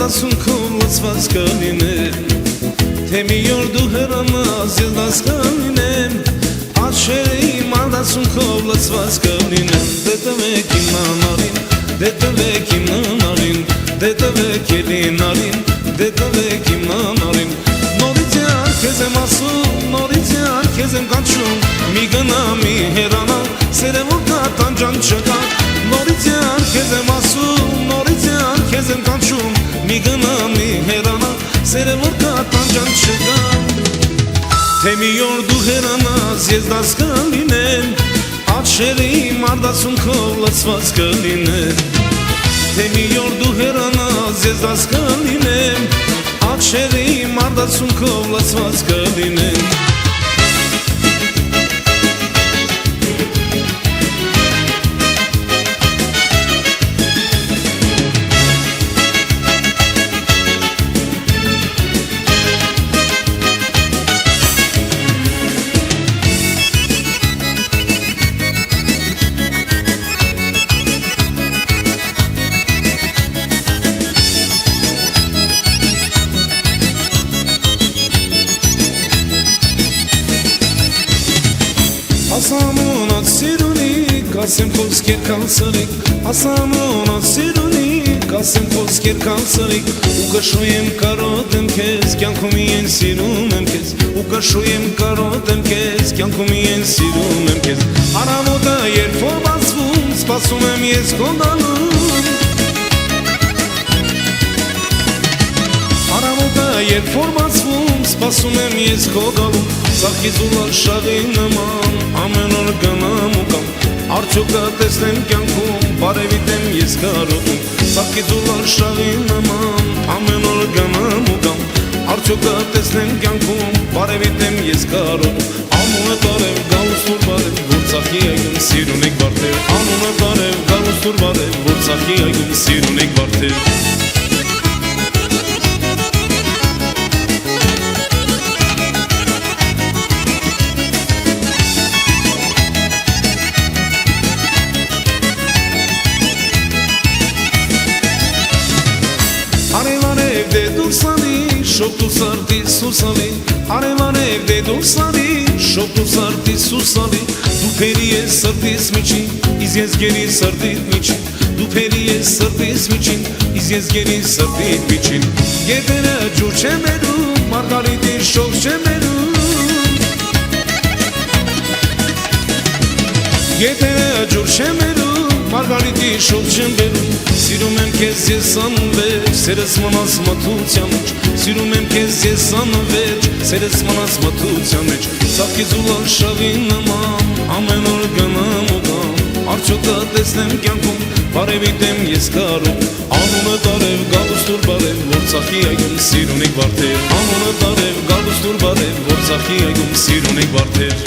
արտասունքով լցված կլինեմ, թե մի օր դու հեռանաս ես դաս կլինեմ, աչքերը իմ արտասունքով լցված կլինեմ, դե տվեք իմ նանարին, դե տվեք իմ նանարին, դե տվեք елին արին, դե տվեք իմ նանարին, նորից յար քեզ եմ ասում, նորից յար քեզ եմ կանչում, մի գնա մի հեռանա, սերը որ կա տանջան չկա, նորից յար քեզ եմ ասում, նորից յար քեզ եմ կանչում, մի գնա մի հեռանա, սերը որ կա տանջան չկա, թե մի օր դու հեռանաս ես դաս կլինեմ, աչքերը իմ արտասունքով լցված կլինեն, թե մի օր դու հեռանաս ես դաս կլինեմ, աչքերը իմ արտասունքով լցված կլինեն, Ասամոնած սիրունիկ, ասեմ խոսքեր կանցրիկ, ասամոնած սիրունիկ, ասեմ խոսքեր կանցրիկ, ու կշոյեմ կարոտ եմ քեզ, կյանքում իեն սիրում եմ քեզ, ու կշոյեմ կարոտ եմ քեզ, կյանքում իեն սիրում եմ քեզ, արամոտը երբ որ բացվում, սպասում եմ ես քո դալուն, արամոտը երբ որ բացվում, սպասում եմ ես քո գալուն, Սաղքից ու լաշավի նման, ամեն օր գնամ ու կամ, արդյոք կտեսնեմ կյանքում, բարևիտ եմ ես կարոտում, Սաղքից ու լաշավի նման, ամեն օր գնամ ու կամ, արդյոք կտեսնեմ կյանքում, բարևիտ եմ ես կարոտում, անունը տարև գալուս տուր բարև, որ ծախի այգում սիրունեք բարդեր, անունը տարև գալուս տուր բարև, որ ծախի այգում սիրունեք բարդեր, Շոպ ու սարտի սուսալի, արևանև դե դու սարի, շոպ ու սարտի սուսալի, դու փերի ես սրտիս միջին, իզ ես գերի սրտիտ միջին, դու փերի ես սրտիս միջին, իզ ես գերի սրտիտ միջին, գետերը ջուր չեմ բերում, մարգարիտի շող չեմ բերում, գետերը ջուր չեմ բերում, մարգարիտի շող չեմ բերում, սիրում եմ քեզ ես անվերջ, սերս մնաս մթության մեջ, սիրում եմ քեզ ես անվերջ, սերս մնաս մթության մեջ, Սաղքից ու լաշավի նման, ամեն օր գնամ ու կամ, արդյոք կտեսնեմ կյանքում, բարևիտ եմ ես կարում, անունը տարև գալուս տուր բարև, որ ծախի այգում սիրունեք բարդեր, անունը տարև գալուս տուր բարև, որ ծախի այգում սիրունեք բարդեր,